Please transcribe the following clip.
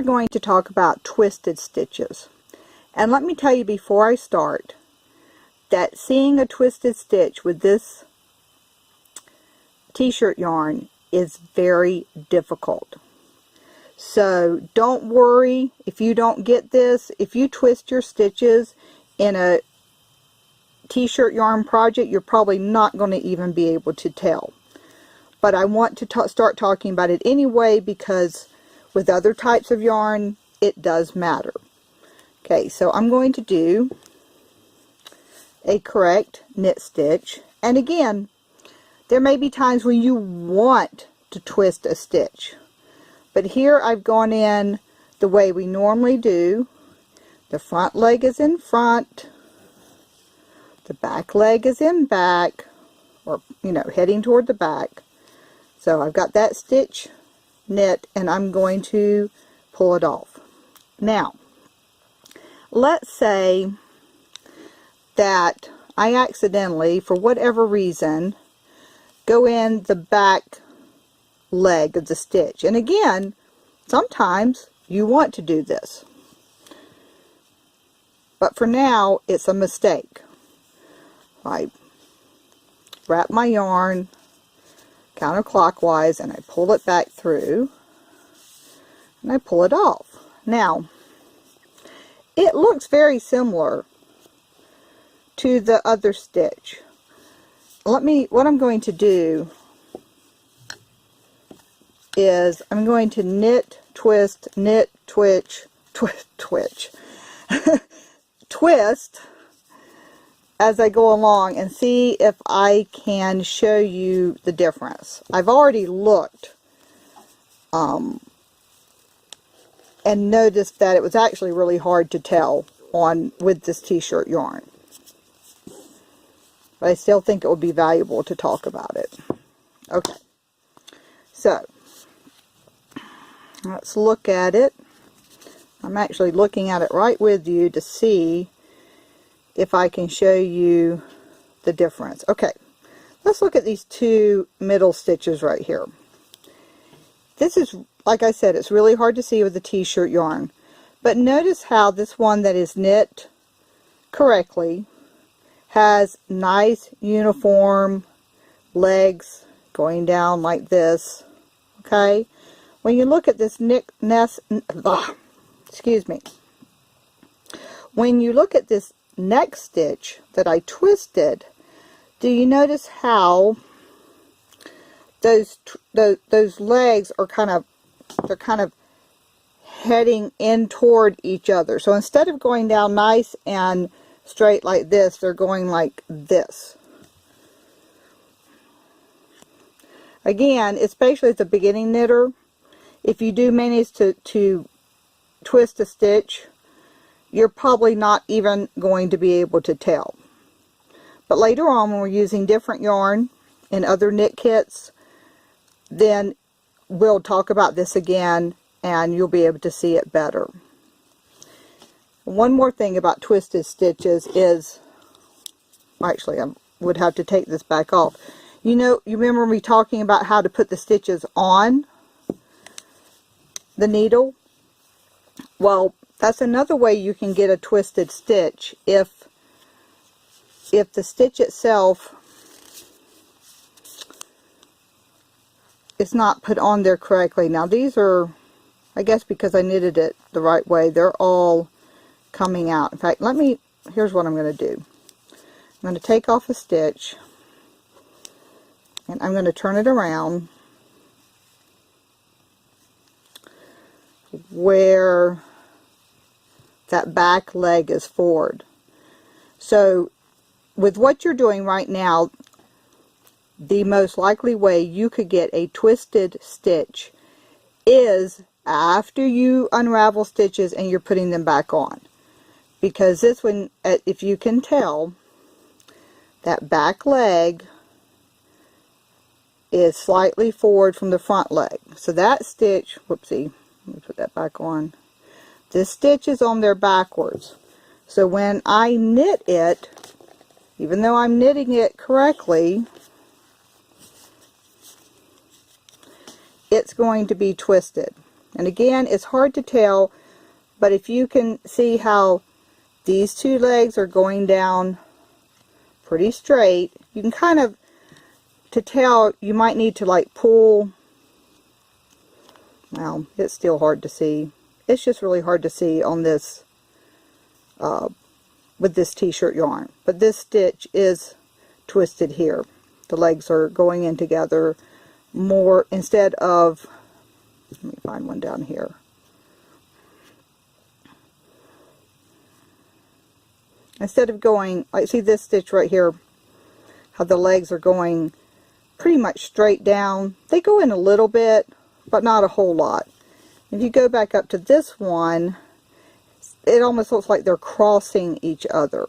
going to talk about twisted stitches. And let me tell you before I start that seeing a twisted stitch with this t-shirt yarn is very difficult. So don't worry if you don't get this. If you twist your stitches in a t-shirt yarn project, you're probably not going to even be able to tell. But I want to start talking about it anyway, because with other types of yarn it does matter. Okay, so I'm going to do a correct knit stitch, and again, there may be times when you want to twist a stitch, but here I've gone in the way we normally do. The front leg is in front, the back leg is in back, or heading toward the back. So I've got that stitch knit, and I'm going to pull it off. Now let's say that I accidentally, for whatever reason, go in the back leg of the stitch. And again, sometimes you want to do this, but for now it's a mistake. I wrap my yarn counterclockwise and I pull it back through and I pull it off. Now it looks very similar to the other stitch. What I'm going to do is I'm going to knit, twist, twitch, twist as I go along and see if I can show you the difference. I've already looked and noticed that it was actually really hard to tell with this t-shirt yarn. But I still think it would be valuable to talk about it. Okay, so let's look at it. I'm actually looking at it right with you to see if I can show you the difference. Okay, let's look at these two middle stitches right here. This is, like I said, it's really hard to see with the t-shirt yarn, but notice how this one that is knit correctly has nice uniform legs going down like this. Okay, when you look at this when you look at this next stitch that I twisted, do you notice how those legs are kind of heading in toward each other? So instead of going down nice and straight like this, they're going like this. Again, especially as a beginning knitter, if you do manage to twist a stitch, you're probably not even going to be able to tell. But later on, when we're using different yarn in other knit kits, then we'll talk about this again and you'll be able to see it better. One more thing about twisted stitches is, actually I would have to take this back off. You remember me talking about how to put the stitches on the needle? Well, that's another way you can get a twisted stitch if the stitch itself is not put on there correctly. Now these are, I guess because I knitted it the right way, they're all coming out. In fact, here's what I'm going to do. I'm going to take off a stitch and I'm going to turn it around where that back leg is forward. So with what you're doing right now, the most likely way you could get a twisted stitch is after you unravel stitches and you're putting them back on. Because this one, if you can tell, that back leg is slightly forward from the front leg. So that stitch, whoopsie, let me put that back on. This stitch is on there backwards. So when I knit it, even though I'm knitting it correctly, it's going to be twisted. And again, it's hard to tell, but if you can see how these two legs are going down pretty straight, you can kind of, to tell, you might need to like pull. Well, it's still hard to see. It's just really hard to see on this, with this t-shirt yarn. But this stitch is twisted here. The legs are going in together more, instead of, let me find one down here. Instead of going, like, see this stitch right here, how the legs are going pretty much straight down. They go in a little bit, but not a whole lot. If you go back up to this one, it almost looks like they're crossing each other.